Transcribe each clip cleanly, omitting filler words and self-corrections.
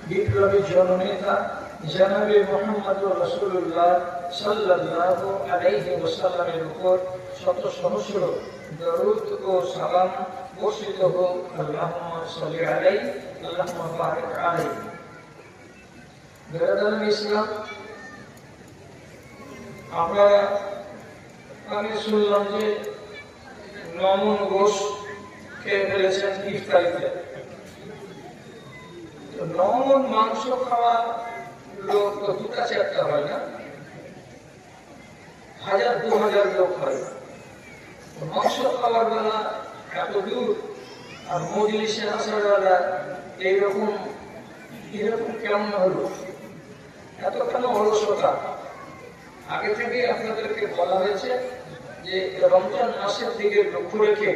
বিপ্লবী জননেতা জনাবে মুহাম্মদুর রাসূলুল্লাহ সাল্লাল্লাহু আলাইহি ওয়াসাল্লামের উপর শত সহস্র দরুদ ও সালাম বর্ষিত হোক। আল্লাহুম্মা সাল্লি আলাইহি আল্লাহুম্মা বারিক আলাইহি। বেরাদান ইসলাম, আমরা আমি শুনলাম যে নমন ঘোষ খেয়ে ফেলেছেন ইফতারিতে। নমন মাংস খাওয়া লোক তো দুটা চারটা হয় না, 1000-2000 লোক হয়। মাংস খাওয়ার বেলা এত দূর, আর মজলিসে আসার বেলা এরকম কেমন হলো? এত কেন অলসতা? আগে থেকে আপনাদেরকে বলা হয়েছে যে রমজান মাসের দিকে লক্ষ্য রেখে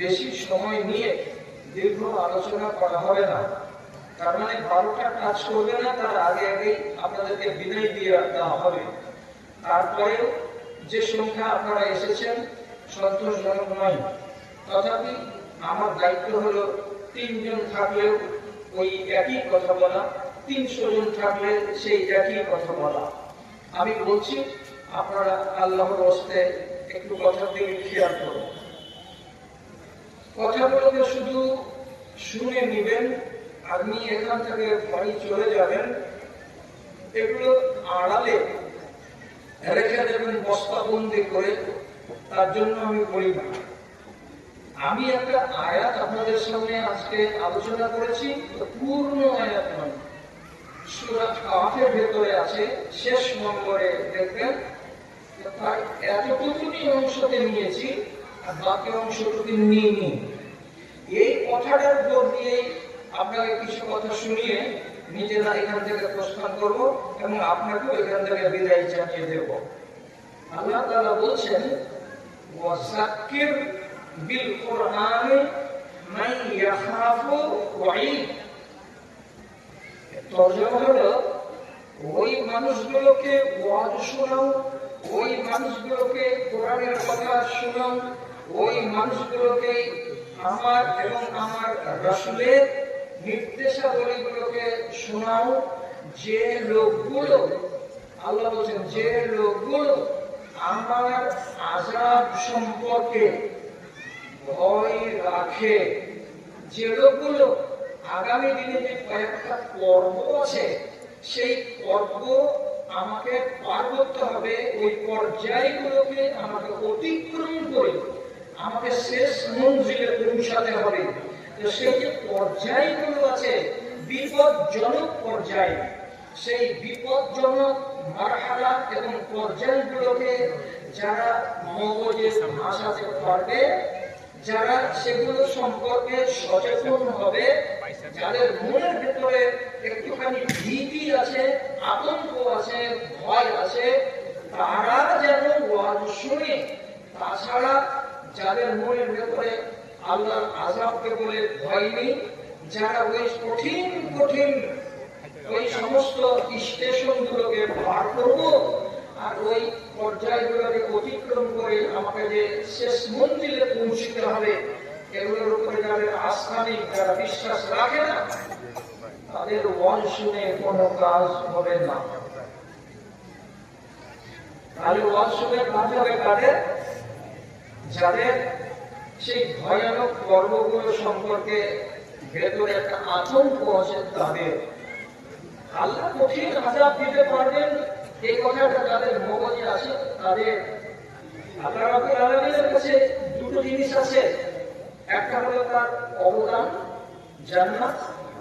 বেশি সময় নিয়ে দীর্ঘ আলোচনা করা হবে না। তার মানে 12টা কাজ করবে না, তার আগে আগেই আপনাদেরকে বিদায় দিয়ে দেওয়া হবে। তারপরেও যে সংখ্যা আপনারা এসেছেন সন্তোষজনক নয়। তথাপি আমার দায়িত্ব হলো 3 জন থাকলেও ওই একই কথা বলা, 300 জন থাকলে সেই একই কথা বলা। আমি বলছি, আপনারা আল্লাহর হস্তে একটু কথার দিকে খেয়াল করুন। কথাগুলোকে শুধু শুনে নিবেন, আপনি এখান থেকে বাড়ি চলে যাবেন, এগুলো আড়ালে রেখে দেবেন বস্তাবন্দি করে। তার জন্য আমি বলি না। আমি একটা আয়াত আপনাদের সামনে আজকে আলোচনা করেছি, পূর্ণ আয়াত নয়, সূরা কাফের ভেতরে আছে, শেষ নম্বরে দেখবেন। তার এতটুকুনি অংশতে নিয়েছি, আর বাকি অংশটুকু নিইনি। এই কথাটার উপর দিয়েই আপনাকে কিছু কথা শুনিয়ে নিজেরা এখান থেকে প্রস্থান করবো এবং আপনাকেও এখান থেকে বিদায় জানিয়ে দেব। আল্লাহ তাআলা বলছেন, ওয়াযাক্কির বিল কুরআনি মান ইয়াখাফু ওয়াঈদ। তরজমা হলো, ওই মানুষগুলোকে ওয়াজ শোনাও, ওই মানুষগুলোকে কোরআনের কথা শোনাও, ওই মানুষগুলোকে আমার এবং আমার রাসূলের নির্দেশাবলীগুলোকে শোনাও, যে লোকগুলো, আল্লাহ বলছেন, যে লোকগুলো আমার আযাব সম্পর্কে ভয় রাখে, যে লোকগুলো আগামী দিনে যে কয়েকটা পর্ব আছে সেই পর্ব আমাকে পার করতে হবে, ওই পর্যায়গুলোকে আমাকে অতিক্রম করে আমাকে শেষ মঞ্জিলে পৌঁছাতে হবে। তো সেই যে পর্যায়গুলো আছে, বিপজ্জনক পর্যায়, সেই বিপজ্জনক মারহালা এবং পর্যায়গুলোকে যারা মগজে ভাসাতে পারবে, যারা সেগুলো সম্পর্কে সচেতন হবে, যাদের মনের ভেতরে একটুখানি ভীতি আছে, আতঙ্ক আছে, ভয় আছে, তারা যেন ওয়াজ শুনে। তাছাড়া যাদের মনের ভেতরে আল্লাহর আযাবকে বলে ভয় নেই, যারা ওই কঠিন কঠিন ওই সমস্ত স্টেশনগুলোকে পার করবো আর ওই পর্যায়গুলোকে অতিক্রম করে আমাকে যে শেষ মঞ্জিলে পৌঁছতে হবে, এগুলোর উপরে যাদের আস্থা নেই, যারা বিশ্বাস রাখে না, তাদের ওয়াজ শুনে কোনো কাজ হবে না। তাহলে ওয়াজ শুনে কাজ হবে কাদের? যাদের সেই ভয়ানক পর্বগুলো সম্পর্কে ভেতরে একটা আতঙ্ক আছে, তাদের আল্লাহ কঠিন আযাব দিতে পারবেন, এই কথাটা যাদের মগজে আছে, তাদের আল্লাহ রাব্বুল আলামিনের কাছে দুটো জিনিস আছে। একটা হলো তার অবদান জান্নাত,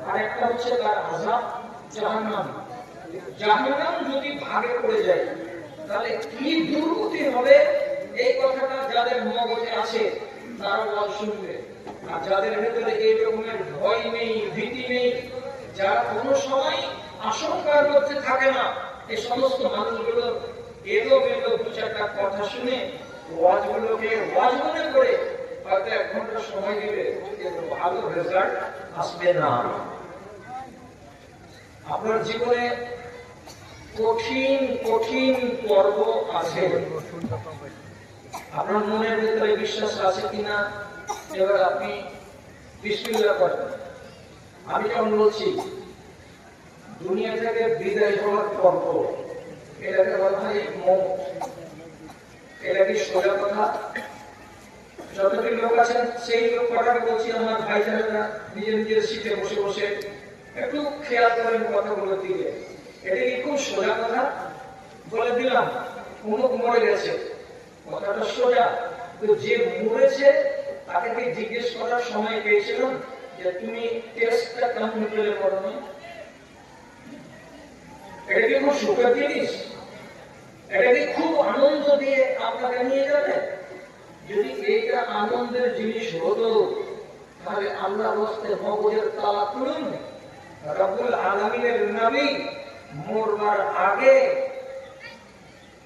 আর একটা হচ্ছে তার আযাব জাহান্নাম। জাহান্নাম যদি ভাগে পড়ে যায় তাহলে কি দুর্গতি হবে, এই কথাটা যাদের মগজে আছে তারা ওয়াজ শুনবে। আর যাদের ভেতরে এই রকমের ভয় নেই, ভীতি নেই, যারা কোনো সময় আশঙ্কার মধ্যে থাকে না, এই সমস্ত মানুষগুলো এলোমেলো 2-4টা কথা শুনে ওয়াজগুলোকে ওয়াজ মনে করে হয়তো 1 ঘন্টা সময় দিবে, কিন্তু ভালো রেজাল্ট আসবে না। আপনার জীবনে কঠিন কঠিন পর্ব আছে, আপনার মনের ভিতরে বিশ্বাস আছে কিনা এবার আপনি বিসমিল্লাহ করেন। আমি যেমন বলছি দুনিয়া থেকে বিদায় হওয়ার পর্ব, এটাকে বলা হয় মৌত। এটা কি সোজা কথা? যতটি লোক আছেন সেই লোক কটাকে বলছি আমার ভাই বোনেরা নিজের নিজের সিটে বসে বসে একটু খেয়াল করেন কথাগুলোর দিকে। এটা কি খুব সোজা কথা? বলে দিলাম অমুক মরে গেছে, কথাটা সোজা। তো যে মরেছে তাকে কি জিজ্ঞেস করার সময় পেয়েছিলাম যে তুমি টেস্টটা কেমন করে করো? এটা কি খুব সুখের জিনিস? এটা কি খুব আনন্দ দিয়ে আপনাকে নিয়ে যাবে? যদি এইটা আনন্দের জিনিস হতো তাহলে আল্লাহ বসতে মগজের তালা খুলুন। রব্বুল আলামিনের নবী মরবার আগে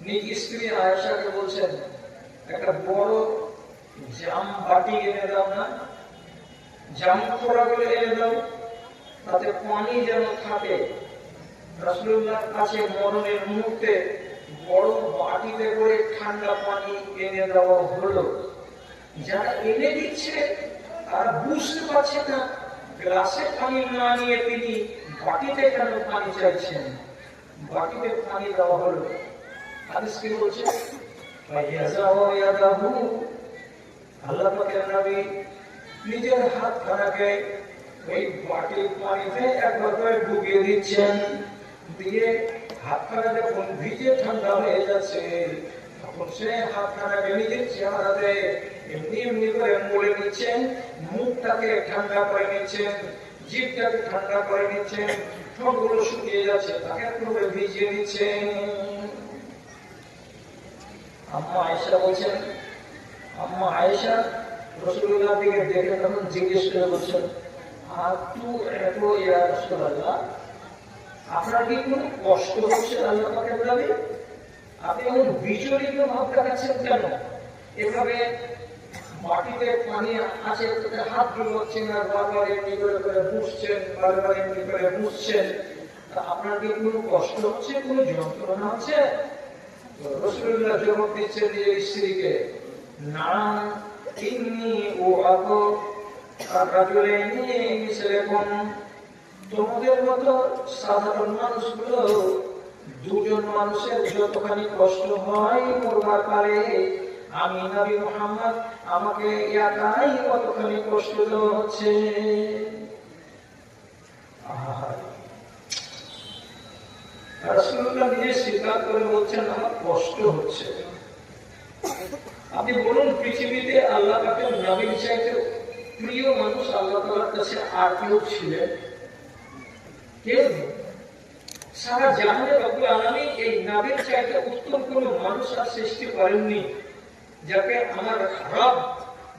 নিজ স্ত্রী আয়েশাকে বলছেন একটা বড় জাম বাটি এনে দাও না, জাম খোড়া করে এনে দাও, তাতে পানি যেন থাকে। রাসূলুল্লাহর কাছে মরণের মুহূর্তে বড় বাটিতে করে ঠান্ডা পানি এনে দেওয়া হলো। যারা এনে দিচ্ছে তারা বুঝতে পারছে না গ্লাসে পানি না নিয়ে তিনি বাটিতে কেন পানি চাইছেন। বাটিতে পানি দেওয়া হলো। হাদিস কি বলছে? আল্লাহ পাকের নবী নিজের হাত খানাকে ওই বাটির পানিতে একবার করে ডুবিয়ে দিচ্ছেন, দিয়ে হাতখানা যখন ভিজে ঠান্ডা হয়ে যাচ্ছে তখন সে হাতখানাকে নিজের চেহারাতে এমনি এমনি করে মুড়ে নিচ্ছেন, মুখটাকে ঠান্ডা করে নিচ্ছেন, জিভটাকে ঠান্ডা করে নিচ্ছেন, ঠোঁটগুলো শুকিয়ে যাচ্ছে তাকে পুরো ভিজিয়ে নিচ্ছেন। আম্মা আয়েশা বলছেন, আম্মা আয়েশা রাসূলুল্লাহ দিকে দেখে তখন জিজ্ঞেস করে বলছেন, আতু এত ইয়া রাসূলুল্লাহ, আপনার কি কোনো কষ্ট হচ্ছে আল্লাহ পাকের নবী? আপনি এমন বিচলিত ভাব দেখাচ্ছেন কেন? এভাবে মাটিতে পানি আছে তাতে হাত ধুচ্ছেন আর বারবার এমনি করে করে মুছছেন, বারবার এমনি করে মুছছেন, তা আপনার কি কোনো কষ্ট হচ্ছে, কোনো যন্ত্রণা হচ্ছে? রাসূলুল্লাহ জবাব দিচ্ছেন নিজের স্ত্রীকে, না ইন্নী উআবু রাজুলাইনি মিসলাকুম, তোমাদের মতো সাধারণ মানুষগুলো দুজন মানুষের যতখানি কষ্ট হয় মরবার কালে, আমি নবী মুহাম্মদ আমাকে একাই কতখানি কষ্ট দেওয়া হচ্ছে। রাসূলুল্লাহ নিজে স্বীকার করে বলছেন আমার কষ্ট হচ্ছে। আপনি বলুন পৃথিবীতে আল্লাহ পাকের নবীর চাইতে প্রিয় মানুষ আল্লাহ তাআলার কাছে আর কেউ ছিলেন? কেউ নেই। সারা জাহানে রব্বুল আলামিন এই নবীর চাইতে উত্তম কোনো মানুষ আর সৃষ্টি করেননি, যাকে আমার রব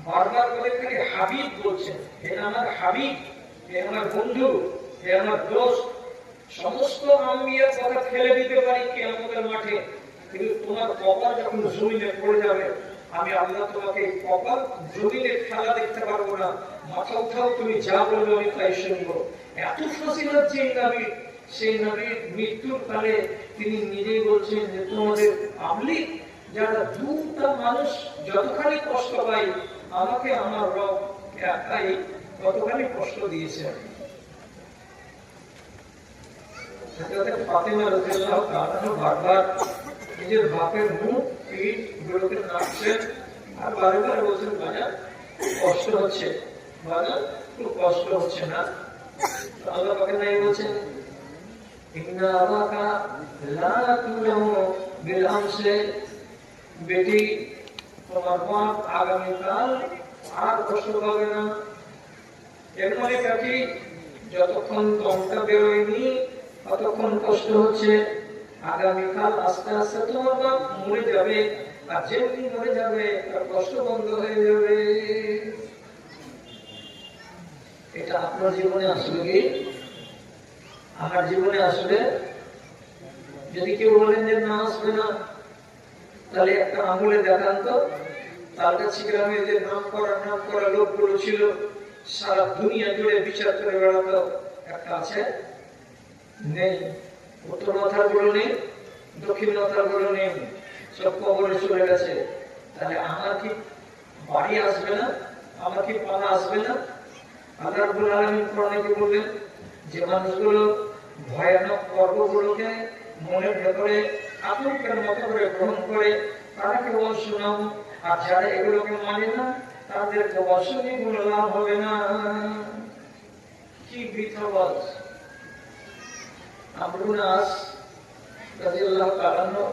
বারবার করে খালি হাবিব বলছেন। হে আমার হাবিব, হে আমার বন্ধু, হে আমার দোস্ত। সমস্ত আম্বিয়ার কথা ফেলে দিতে পারি কিয়ামতের মাঠে, কিন্তু তোমার কপাল যখন জমিনে পড়ে যাবে আমি আল্লাহ তোমাকে কপাল জমিনে খেলা দেখতে পারবো না। মাথা উঠাও, তুমি যা বলবে আমি তাই শুনবো। এত ফজিলত যে নবী, সেই নবীর মৃত্যুর কালে তিনি নিজেই বলছেন যে তোমাদের পাবলিক যারা দুটা মানুষ যতখানি কষ্ট পাই আমাকে আমার রব একাই কতখানি কষ্ট দিয়েছে। ফাতেমা রাদিয়াল্লাহু তাআলা বারবার নিজের বাপের মুখ পিঠ গুলোকে নাড়ছেন আর বারবার বলছেন, বাজার কষ্ট হচ্ছে, বাজার খুব কষ্ট হচ্ছে না? আল্লাহ পাকের নবী বলছেন, ইন্না আবাকা লা তুলামু বিল আমসি, বেটি তোমার বাপ আগামীকাল আর কষ্ট পাবে না। এর মানে কাকি যতক্ষণ দমটা বেরোয়নি ততক্ষণ কষ্ট হচ্ছে, আগামীকাল আস্তে আস্তে তোমার বাপ মরে যাবে, আর যেমনি মরে যাবে তার কষ্ট বন্ধ হয়ে যাবে। এটা আপনার জীবনে আসলে কি? আমার জীবনে আসলে? যদি কেউ বলেন যে না আসবে না, তাহলে একটা আঙুলে দেখান তো তালগাছি গ্রামে যে নাম করা লোকগুলো ছিল, সারা দুনিয়া জুড়ে বিচার করে বেড়াতো, একটা আছে? নেই। উত্তর মাথার গুলো নেই, দক্ষিণ মাথার গুলো নেই, সব কবরে চলে গেছে। তাহলে আমার কি বাড়ি আসবে না? আমার কি পানা আসবে না? আল্লাহ রাব্বুল আলামিন কোরআনে কি বললেন, যে মানুষগুলো ভয়ানক পর্বগুলোকে মনের ভেতরে আতঙ্কের মতো করে গ্রহণ করে তারা কেবল শোনাও, আর যারা এগুলোকে মানে না তাদেরকে অসুখী কোনো লাভ হবে না। কি বৃথাবাদ! আমর ইবনে আস রাদিয়াল্লাহু তাআলা আনহু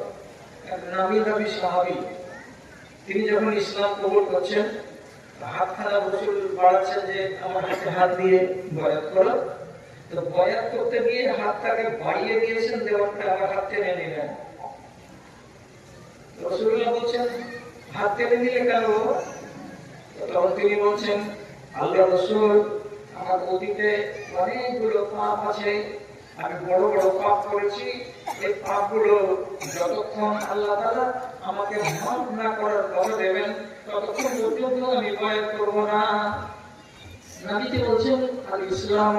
এক নামি সাহাবী, তিনি যখন ইসলাম কবুল করছেন হাতখানা রাসূল বাড়াচ্ছেন যে আমার হাতে হাত দিয়ে বয়াত করো, তো বয়াত করতে গিয়ে হাতটাকে বাড়িয়ে দিয়েছেন, দেওয়ারটা আবার হাত টেনে নিলেন। রাসূলুল্লাহ বলছেন হাত টেনে নিলে কেন? তখন তিনি বলছেন, আল্লাহ রাসূল, আমার অতীতে অনেকগুলো পাপ আছে, আমি বড় বড় পাপ করেছি, এই পাপগুলো যতক্ষণ আল্লাহ তাআলা আমাকে মাফ না করার কথা দেবেন ততক্ষণ পর্যন্ত আমি বয়াত করব না। নবীজি বলছেন, আল ইসলাম